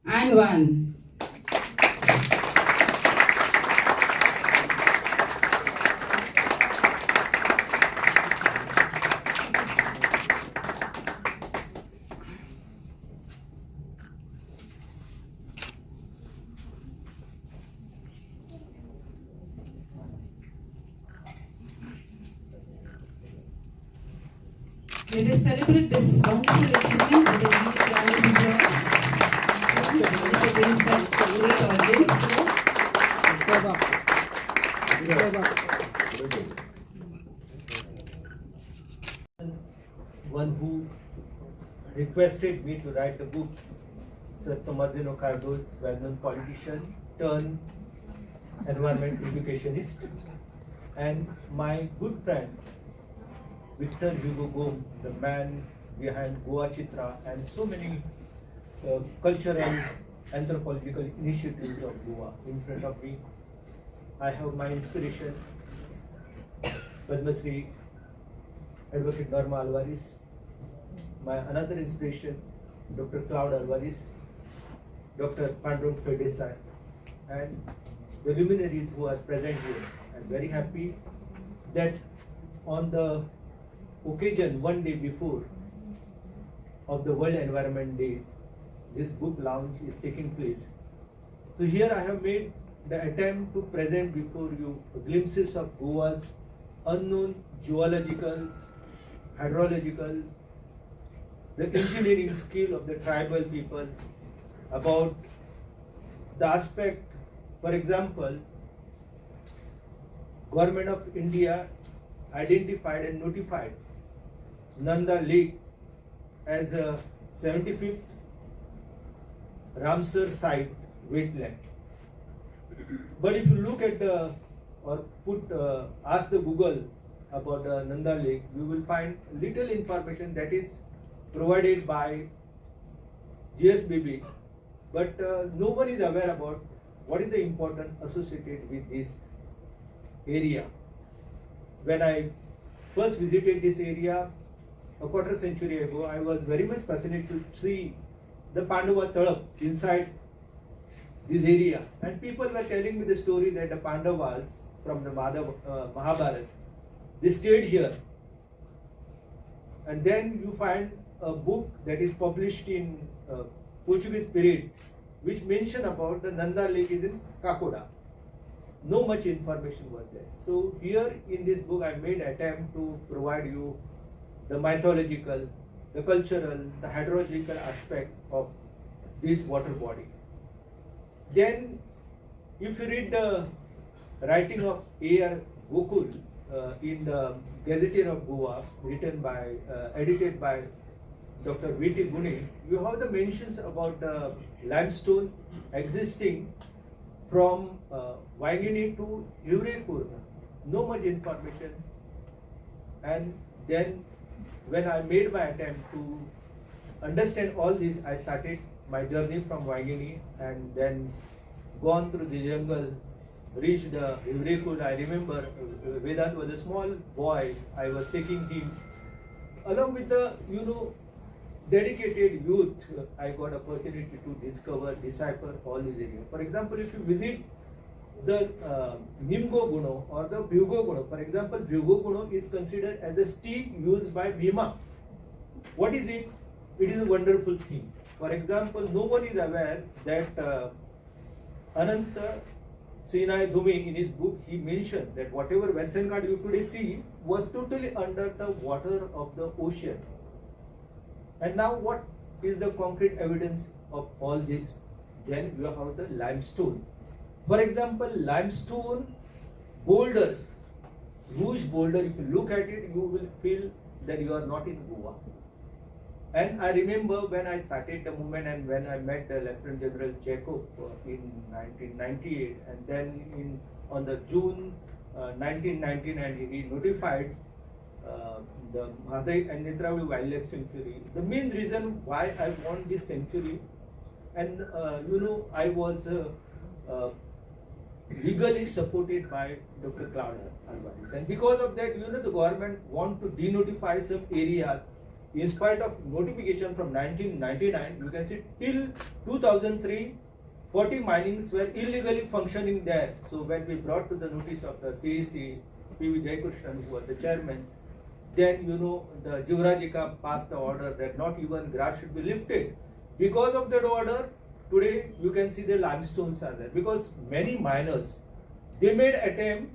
and one. Let us celebrate this wonderful achievement with a huge round of applause. It brings such a great audience today. One who requested me to write the book, Sir Tomazino Cardo's well-known politician turned environment educationist, and my good friend Victor Hugo Gom, the man behind Goa Chitra and so many cultural anthropological initiatives of Goa in front of me. I have my inspiration, Padma Shri Advocate Norma Alvarez, my another inspiration, Dr. Cloud Alvarez, Dr. Pandurang Fedesai, and the luminaries who are present here. I'm very happy that on the occasion one day before of the World Environment Days, this book launch is taking place. So here I have made the attempt to present before you glimpses of Goa's unknown geological, hydrological, the engineering skill of the tribal people, about the aspect, for example, Government of India identified and notified Nanda Lake as a 75th Ramsar site wetland. But if you look at the or ask the Google about the Nanda Lake, you will find little information that is provided by GSBB, but no one is aware about what is the importance associated with this area. When I first visited this area a quarter century ago, I was very much fascinated to see the Pandava Talap inside this area, and people were telling me the story that the Pandavas from the Mahabharata, they stayed here, and then you find a book that is published in Portuguese period which mention about the Nanda Lake is in Kakoda. No much information was there. So here in this book I made attempt to provide you the mythological, the cultural, the hydrological aspect of this water body. Then if you read the writing of A.R. Gokul in the Gazetteer of Goa, written by, edited by Dr. V.T. Gune, you have the mentions about the limestone existing from Vaingini to Hivrekurna. No much information. And then when I made my attempt to understand all this, I started my journey from Vaingini and then gone through the jungle, reached the Hivrekurna. I remember Vedant was a small boy. I was taking him along with the, dedicated youth. I got opportunity to discover, decipher all these areas. For example, if you visit the Nimgo Guno or the Bhugo Guno, for example, Bhugo Guno is considered as a stick used by Bhima. What is it? It is a wonderful thing. For example, no one is aware that Ananta Sinai Dhumi in his book, he mentioned that whatever Western Ghat you today see was totally under the water of the ocean. And now what is the concrete evidence of all this? Then you have the limestone. For example, limestone boulders, huge boulder, if you look at it, you will feel that you are not in Goa. And I remember when I started the movement and when I met the Lieutenant General Jacob in 1998, and then on the June 1919, and he notified the Madai and Netravi Wildlife Sanctuary. The main reason why I want this sanctuary, and I was legally supported by Dr. Cloud Alvarez, and because of that, the government want to denotify some areas in spite of notification from 1999, you can see till 2003, 40 minings were illegally functioning there. So when we brought to the notice of the CAC, P.V. Jaykrishnan, who was the chairman, then the Jivrajika passed the order that not even grass should be lifted. Because of that order, today you can see the limestones are there. Because many miners, they made attempt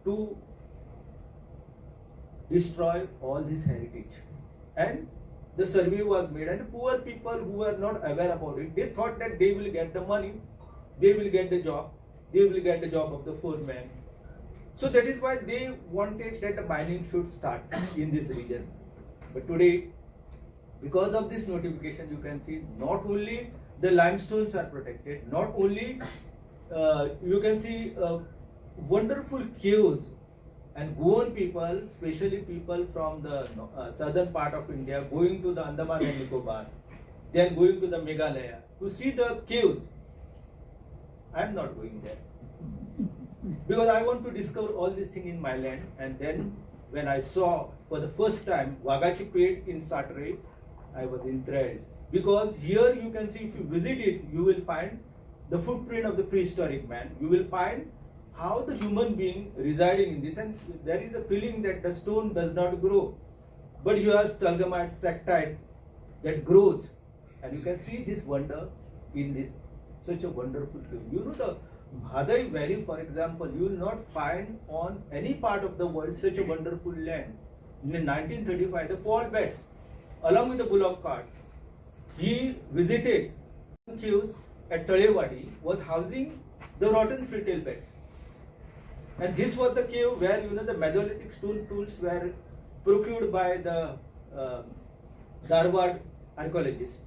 to destroy all this heritage. And the survey was made, and poor people who were not aware about it, they thought that they will get the money, they will get the job, they will get the job of the foreman. So that is why they wanted that the mining should start in this region. But today, because of this notification, you can see not only the limestones are protected, not only you can see wonderful caves, and Goan people, especially people from the southern part of India, going to the Andaman and Nicobar, then going to the Meghalaya to see the caves. I am not going there because I want to discover all these things in my land. And then when I saw for the first time Wagachi Pet in Satray, I was enthralled, because here you can see, if you visit it, you will find the footprint of the prehistoric man. You will find how the human being residing in this, and there is a feeling that the stone does not grow, but you have stalagmite, stalactite that grows, and you can see this wonder in this such a wonderful cave. The Bhadai Valley, for example, you will not find on any part of the world such a wonderful land. In 1935, the Paul Betts, along with the bullock cart, he visited caves at Talewadi, was housing the rotten fetal beds. And this was the cave where the Mesolithic stone tools were procured by the Dharwad archaeologists.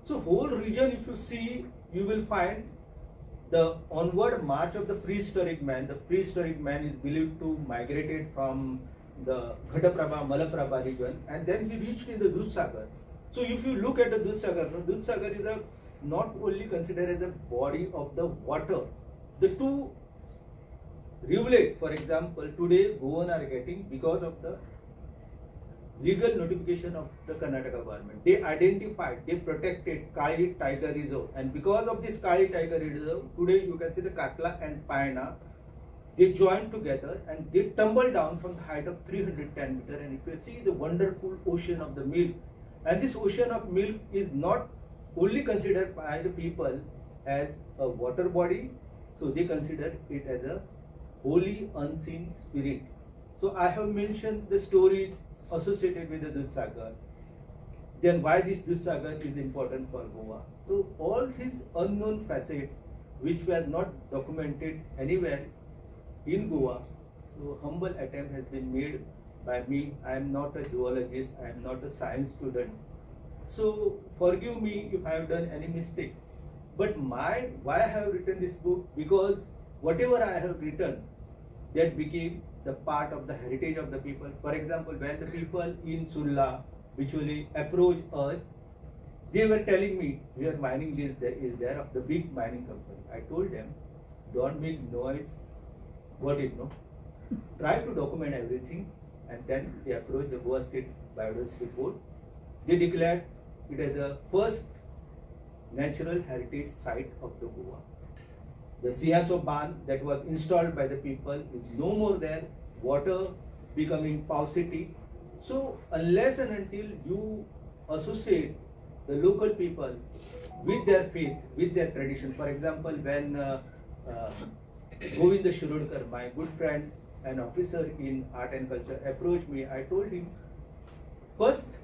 So whole region, if you see, you will find the onward march of the prehistoric man. The prehistoric man is believed to migrated from the Ghataprabha, Malaprabha region, and then he reached in the Dudhsagar. So if you look at the Dudhsagar, Dudhsagar is not only considered as a body of the water. The two rivulets, for example, today Goan are getting because of the legal notification of the Karnataka government. They identified, they protected Kali Tiger Reserve, and because of this Kali Tiger Reserve, today you can see the Katla and Payana, they joined together and they tumbled down from the height of 310 meters, and you can see the wonderful ocean of the milk. And this ocean of milk is not only considered by the people as a water body, so they consider it as a holy unseen spirit. So I have mentioned the stories associated with the Dudhsagar. Then why this Dudhsagar is important for Goa. So all these unknown facets which were not documented anywhere in Goa, so humble attempt has been made by me. I am not a zoologist, I am not a science student. So forgive me if I have done any mistake. But why I have written this book, because whatever I have written, that became the part of the heritage of the people. For example, when the people in Sulla visually approach us, they were telling me, "Your mining is there of the big mining company." I told them, "Don't make noise, got it, no? Try to document everything." And then they approached the Goa State Biodiversity Board. They declared it as the first natural heritage site of the Goa. The Sihatso Ban that was installed by the people is no more there, water becoming paucity. So unless and until you associate the local people with their faith, with their tradition, for example, when Govinda Shirodkar, my good friend and officer in art and culture, approached me, I told him, first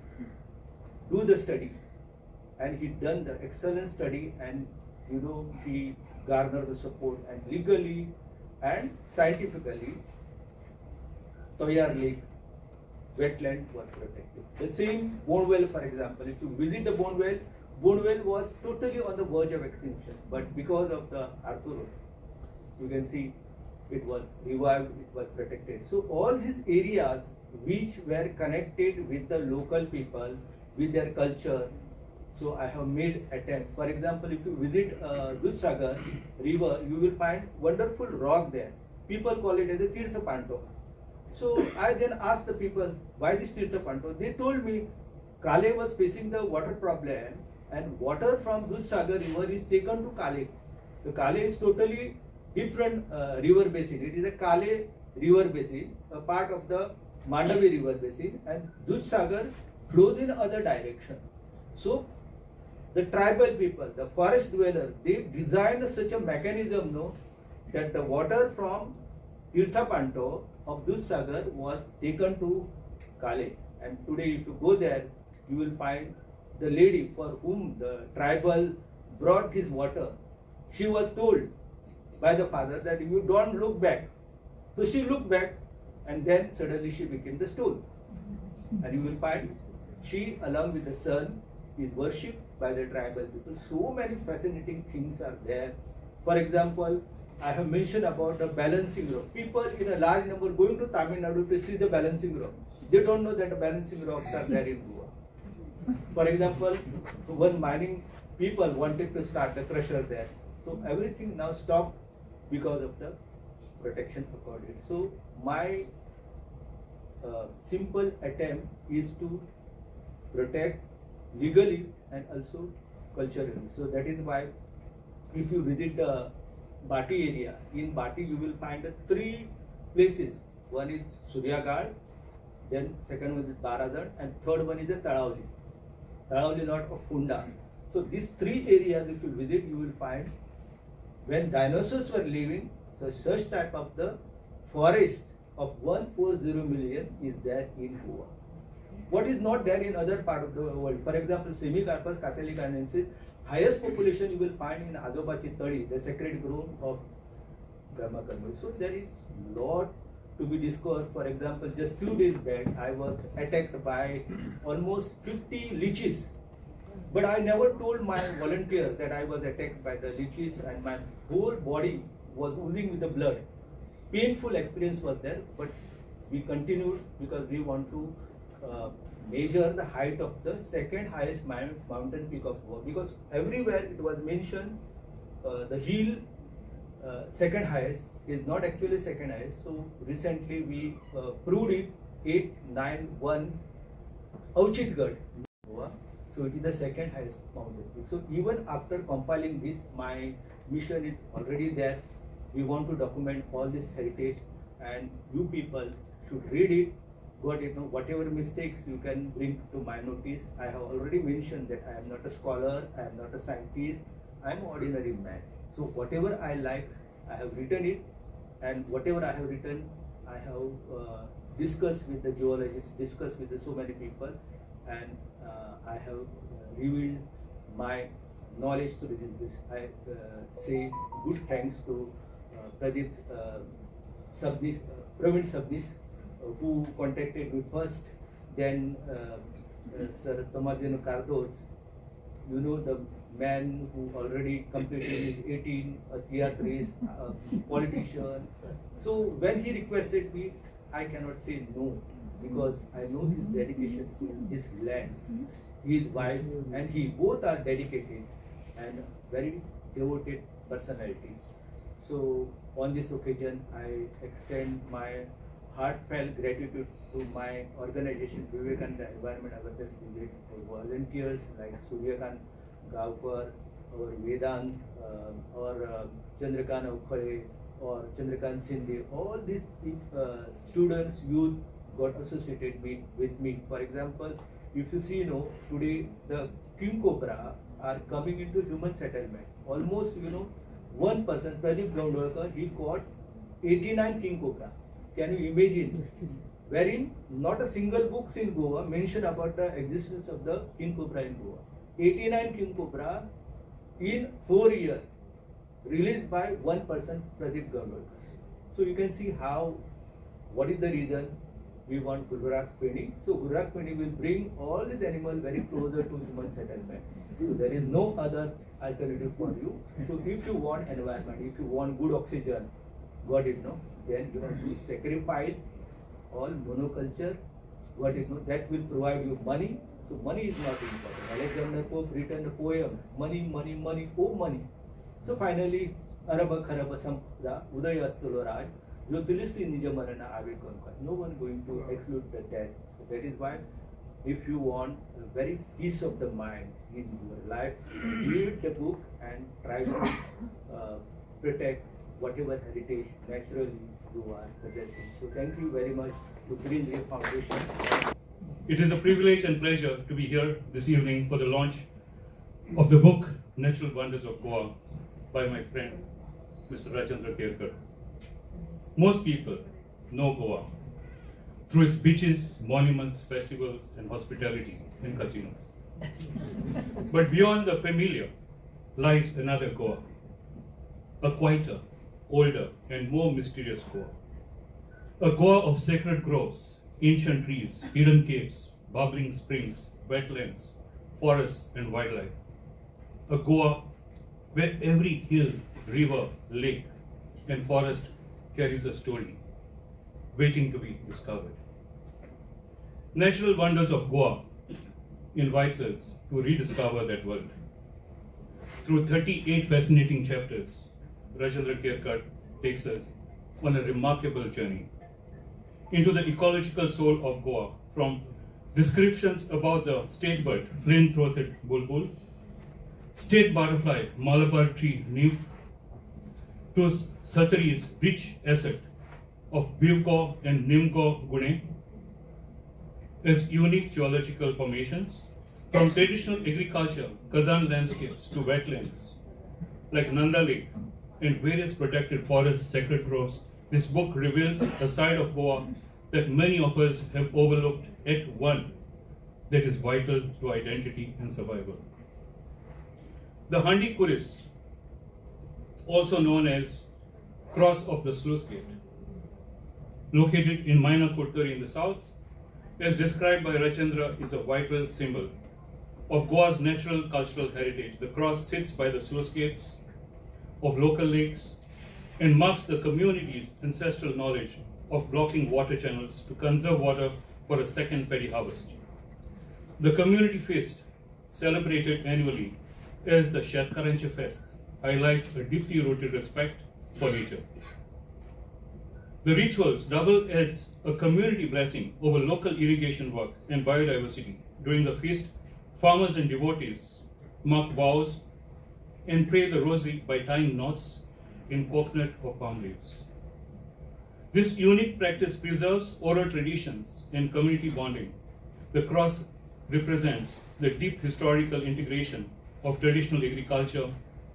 do the study. And he done the excellent study, and he garnered the support, and legally and scientifically Toyar Lake wetland was protected. The same bone well, for example, if you visit the bone well was totally on the verge of extinction, but because of the Arthur, you can see it was revived, it was protected. So all these areas which were connected with the local people, with their culture, so I have made attempt. For example, if you visit Dudhsagar river, you will find wonderful rock there. People call it as a Tirtha Panto. So I then asked the people, why this Tirtha Panto? They told me, Kale was facing the water problem, and water from Dudhsagar river is taken to Kale. So Kale is totally different river basin. It is a Kale river basin, a part of the Mandavi river basin, and Dudhsagar flows in other direction. So the tribal people, the forest dwellers, they designed such a mechanism, no, that the water from Tirthapanto of Dudhsagar was taken to Kale. And today, if you go there, you will find the lady for whom the tribal brought this water. She was told by the father that you don't look back. So she looked back, and then suddenly she became the stone. And you will find she, along with the son, is worshipped by the tribal people. So many fascinating things are there. For example, I have mentioned about the balancing rock. People in a large number going to Tamil Nadu to see the balancing rock. They don't know that the balancing rocks are there in Goa. For example, one mining people wanted to start the crusher there. So everything now stopped because of the protection accorded. So my simple attempt is to protect legally and also culturally. So that is why if you visit the Bati area, in Bati you will find three places. One is Suryagad, then second one is Barazan, and third one is the Talavli. Talavli, not of Kunda. So these three areas, if you visit, you will find when dinosaurs were living, so such type of the forest of 140 million is there in Goa. What is not there in other part of the world? For example, Semicarpus catholicanensis, highest population you will find in Azobachi Tadi, the sacred grove of Brahmakarma. So there is lot to be discovered. For example, just few days back, I was attacked by almost 50 leeches. But I never told my volunteer that I was attacked by the leeches, and my whole body was oozing with the blood. Painful experience was there, but we continued because we want to measure the height of the second highest mountain peak of Goa, because everywhere it was mentioned the hill second highest is not actually second highest. So recently we proved it, 891 Auchitgarh, Goa. So it is the second highest mountain peak. So even after compiling this, my mission is already there. We want to document all this heritage, and you people should read it. Got it? Whatever mistakes you can bring to my notice. I have already mentioned that I am not a scholar, I am not a scientist, I am an ordinary man. So whatever I like, I have written it, and whatever I have written, I have discussed with the geologists, discussed with so many people, and I have revealed my knowledge to this. I say good thanks to Pradeep Sabnis, Praveen Sabnis, who contacted me first, then Sir Tomazino Cardos, you know, the man who already completed his 18 theatres, politician. So when he requested me, I cannot say no, because I know his dedication to this land. His wife and he both are dedicated and very devoted personality. So on this occasion, I extend my heartfelt gratitude to my organization, Vivekananda Environment Awareness Brigade, for volunteers like Suryakant Gavkar or Vedant or Chandrakant Ukhale or Chandrakant Sindhi. All these students, youth got associated with me. For example, if you see, today the king cobra are coming into human settlement. Almost, one person, Pradeep Gaundwalkar, he caught 89 king cobra. Can you imagine? Wherein not a single books in Goa mention about the existence of the king cobra in Goa. 89 king cobra in 4 years, released by one person, Pradeep Gaundwalkar. So you can see what is the reason we want Gujarat Peni. So Gujarat Peni will bring all these animals very closer to human settlement. So there is no other alternative for you. So if you want environment, if you want good oxygen, got it, then you have to sacrifice all monoculture, got it, that will provide you money. So money is not important. Alexander Pope written a poem, money, money, money, oh money. So finally, Araba Kharaba Sampada, Udaya Astulo Raj, Jo Tulisi Nijamarana Ave Konka. No one going to exclude the dead. So that is why if you want a very peace of the mind in your life, read the book and try to protect whatever heritage naturally you are possessing. So thank you very much to Green Ray Foundation. It is a privilege and pleasure to be here this evening for the launch of the book Natural Wonders of Goa by my friend Mr. Rajendra Kerkar. Most people know Goa through its beaches, monuments, festivals, and hospitality and casinos. But beyond the familiar lies another Goa, a quieter, older, and more mysterious Goa. A Goa of sacred groves, ancient trees, hidden caves, bubbling springs, wetlands, forests, and wildlife. A Goa where every hill, river, lake, and forest carries a story waiting to be discovered. Natural Wonders of Goa invites us to rediscover that world. Through 38 fascinating chapters, Rajendra Kerkar takes us on a remarkable journey into the ecological soul of Goa, from descriptions about the state bird, flame-throated bulbul, state butterfly, Malabar tree nymph, to Satari's rich asset of Bivko and Nimko Gune as unique geological formations, from traditional agriculture, Kazan landscapes, to wetlands like Nanda Lake and various protected forests, sacred groves. This book reveals a side of Goa that many of us have overlooked, yet one that is vital to identity and survival. The Handi Kuris, also known as Cross of the Sluice Gate, located in Maina Kurturi in the south, as described by Rajendra, is a vital symbol of Goa's natural cultural heritage. The cross sits by the sluice gates of local lakes and marks the community's ancestral knowledge of blocking water channels to conserve water for a second paddy harvest. The community feast, celebrated annually as the Shetkarancha Fest, highlights a deeply rooted respect for nature. The rituals double as a community blessing over local irrigation work and biodiversity. During the feast, farmers and devotees mark vows and pray the rosary by tying knots in coconut or palm leaves. This unique practice preserves oral traditions and community bonding. The cross represents the deep historical integration of traditional agriculture,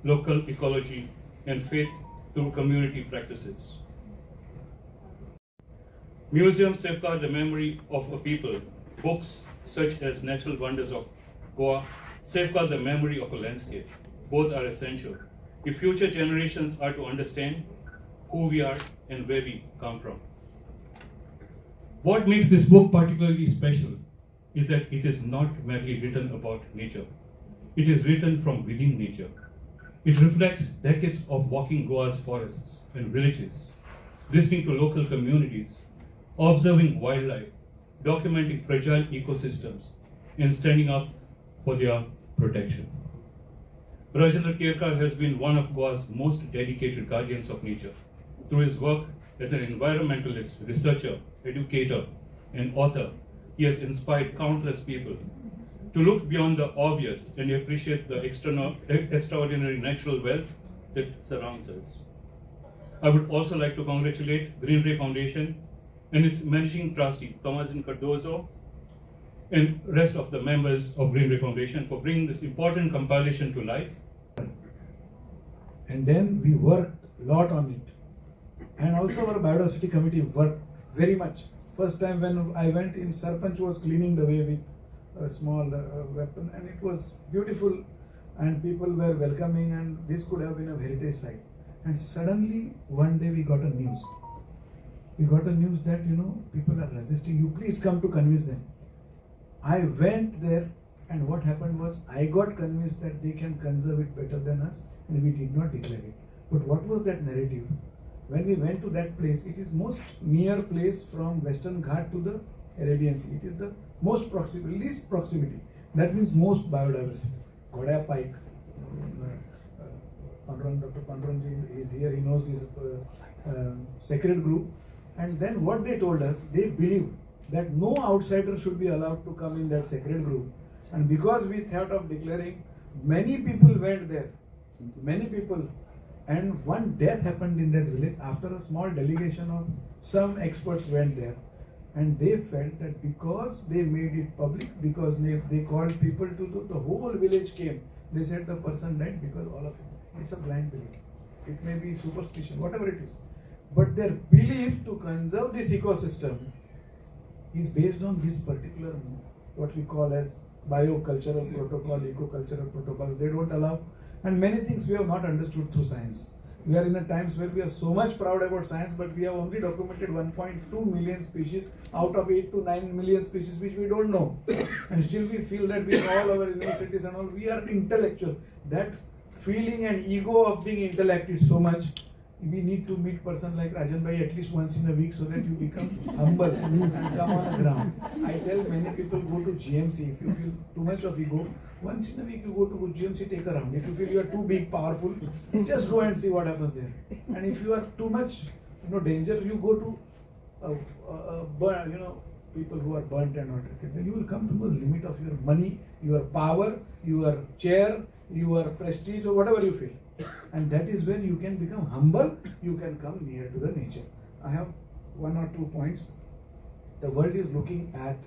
local ecology, and faith through community practices. Museums safeguard the memory of a people. Books such as Natural Wonders of Goa safeguard the memory of a landscape. Both are essential if future generations are to understand who we are and where we come from. What makes this book particularly special is that it is not merely written about nature. It is written from within nature. It reflects decades of walking Goa's forests and villages, listening to local communities, observing wildlife, documenting fragile ecosystems, and standing up for their protection. Rajendra Kerkar has been one of Goa's most dedicated guardians of nature. Through his work as an environmentalist, researcher, educator, and author, he has inspired countless people to look beyond the obvious and appreciate the extraordinary natural wealth that surrounds us. I would also like to congratulate Green Ray Foundation and its managing trustee, Tomazin Cardozo, and rest of the members of Green Ray Foundation for bringing this important compilation to life. And then we worked a lot on it. And also our Biodiversity Committee worked very much. First time when I went in, Sarpanch was cleaning the way with a small weapon, and it was beautiful and people were welcoming, and this could have been a heritage site. And suddenly one day we got a news. We got a news that, people are resisting. You please come to convince them. I went there, and what happened was I got convinced that they can conserve it better than us, and we did not declare it. But what was that narrative? When we went to that place, it is most near place from Western Ghat to the Arabian Sea. It is the most least proximity. That means most biodiversity. Godaya Pike, Dr. Pandranji is here, he knows this sacred group. And then what they told us, they believe that no outsider should be allowed to come in that sacred group. And because we thought of declaring, many people went there, many people, and one death happened in that village after a small delegation of some experts went there. And they felt that because they made it public, because they called people to the whole village came. They said the person died because all of it. It's a blind belief. It may be superstition, whatever it is. But their belief to conserve this ecosystem is based on this particular, what we call as biocultural protocol, eco-cultural protocols. They don't allow, and many things we have not understood through science. We are in a times where we are so much proud about science, but we have only documented 1.2 million species out of 8 to 9 million species which we don't know. And still we feel that we all our universities and all, we are intellectual. That feeling and ego of being intellect is so much. We need to meet person like Rajendra at least once in a week so that you become humble and come on the ground. I tell many people, go to GMC. If you feel too much of ego, once in a week you go to GMC, take a round. If you feel you are too big, powerful, just go and see what happens there. And if you are too much, danger, you go to people who are burnt and not treated. You will come to the limit of your money, your power, your chair, your prestige, or whatever you feel. And that is when you can become humble, you can come near to the nature. I have 1 or 2 points. The world is looking at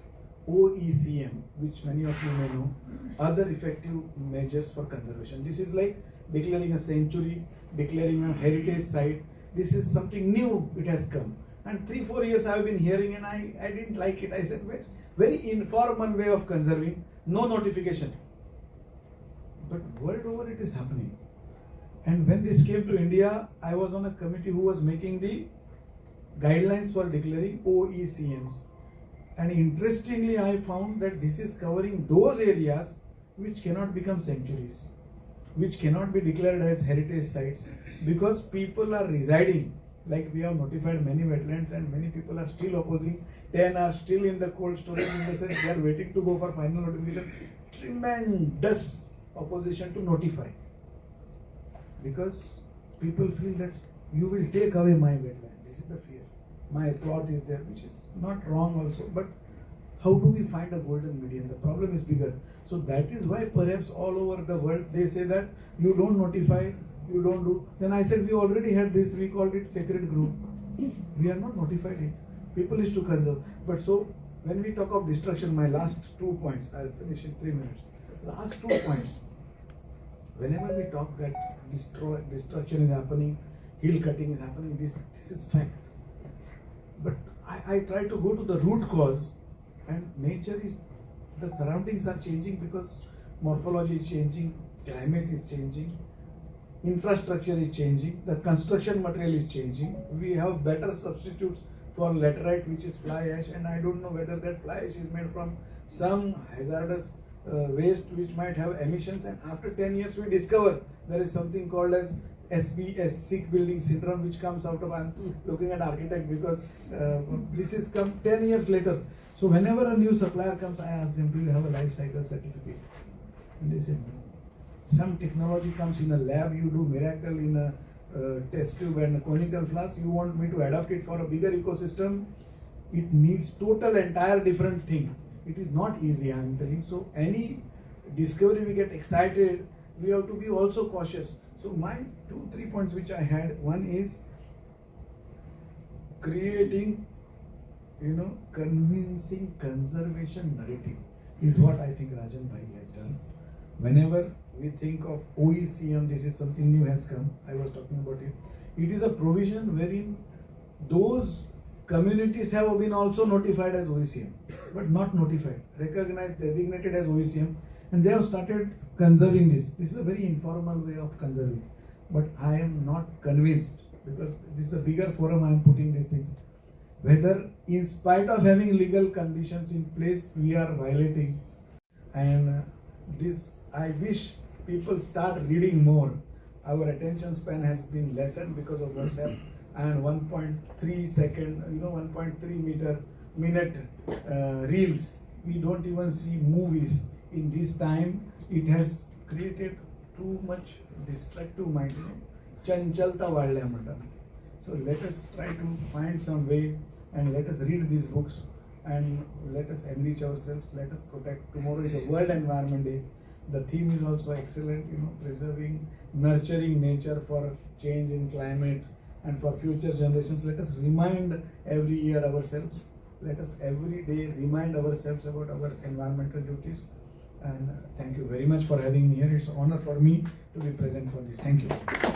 OECM, which many of you may know, other effective measures for conservation. This is like declaring a sanctuary, declaring a heritage site. This is something new, it has come. And 3-4 years I have been hearing and I didn't like it. I said, well, very informal way of conserving, no notification. But world over it is happening. And when this came to India, I was on a committee who was making the guidelines for declaring OECMs. And interestingly, I found that this is covering those areas which cannot become sanctuaries, which cannot be declared as heritage sites, because people are residing. Like we have notified many wetlands and many people are still opposing. 10 are still in the cold storage, in the sense they are waiting to go for final notification. Tremendous opposition to notify. Because people feel that you will take away my wetland. This is the fear. My plot is there, which is not wrong also. But how do we find a golden medium? The problem is bigger. So that is why perhaps all over the world they say that you don't notify, you don't do. Then I said we already had this, we called it sacred group. We are not notified it. People is to conserve. But so when we talk of destruction, my last 2 points, I'll finish in 3 minutes. Last 2 points. Whenever we talk that destruction is happening, hill cutting is happening, this is fact. But I try to go to the root cause, and nature is, the surroundings are changing because morphology is changing, climate is changing, infrastructure is changing, the construction material is changing. We have better substitutes for laterite, which is fly ash, and I don't know whether that fly ash is made from some hazardous waste which might have emissions, and after 10 years we discover there is something called as SBS, sick building syndrome, which comes out of, I'm looking at architect because this is come 10 years later. So whenever a new supplier comes, I ask them, do you have a life cycle certificate? And they say no. Some technology comes in a lab, you do miracle in a test tube and a conical flask, you want me to adapt it for a bigger ecosystem, it needs total entire different thing. It is not easy, I am telling. So any discovery we get excited, we have to be also cautious. So my 2-3 points which I had, one is creating, convincing conservation narrative is what I think Rajan Bhai has done. Whenever we think of OECM, this is something new has come, I was talking about it. It is a provision wherein those communities have been also notified as OECM, but not notified, recognized, designated as OECM, and they have started conserving this. This is a very informal way of conserving, but I am not convinced, because this is a bigger forum I am putting these things, whether in spite of having legal conditions in place, we are violating. And this, I wish people start reading more. Our attention span has been lessened because of WhatsApp and 1.3 second, 1.3 minute reels. We don't even see movies. In this time, it has created too much distractive minds. Chanchalta vaadlaya म्हणतात. So let us try to find some way and let us read these books and let us enrich ourselves, let us protect. Tomorrow is a World Environment Day. The theme is also excellent, preserving, nurturing nature for change in climate and for future generations. Let us remind every year ourselves, let us every day remind ourselves about our environmental duties. And thank you very much for having me here. It's an honor for me to be present for this. Thank you.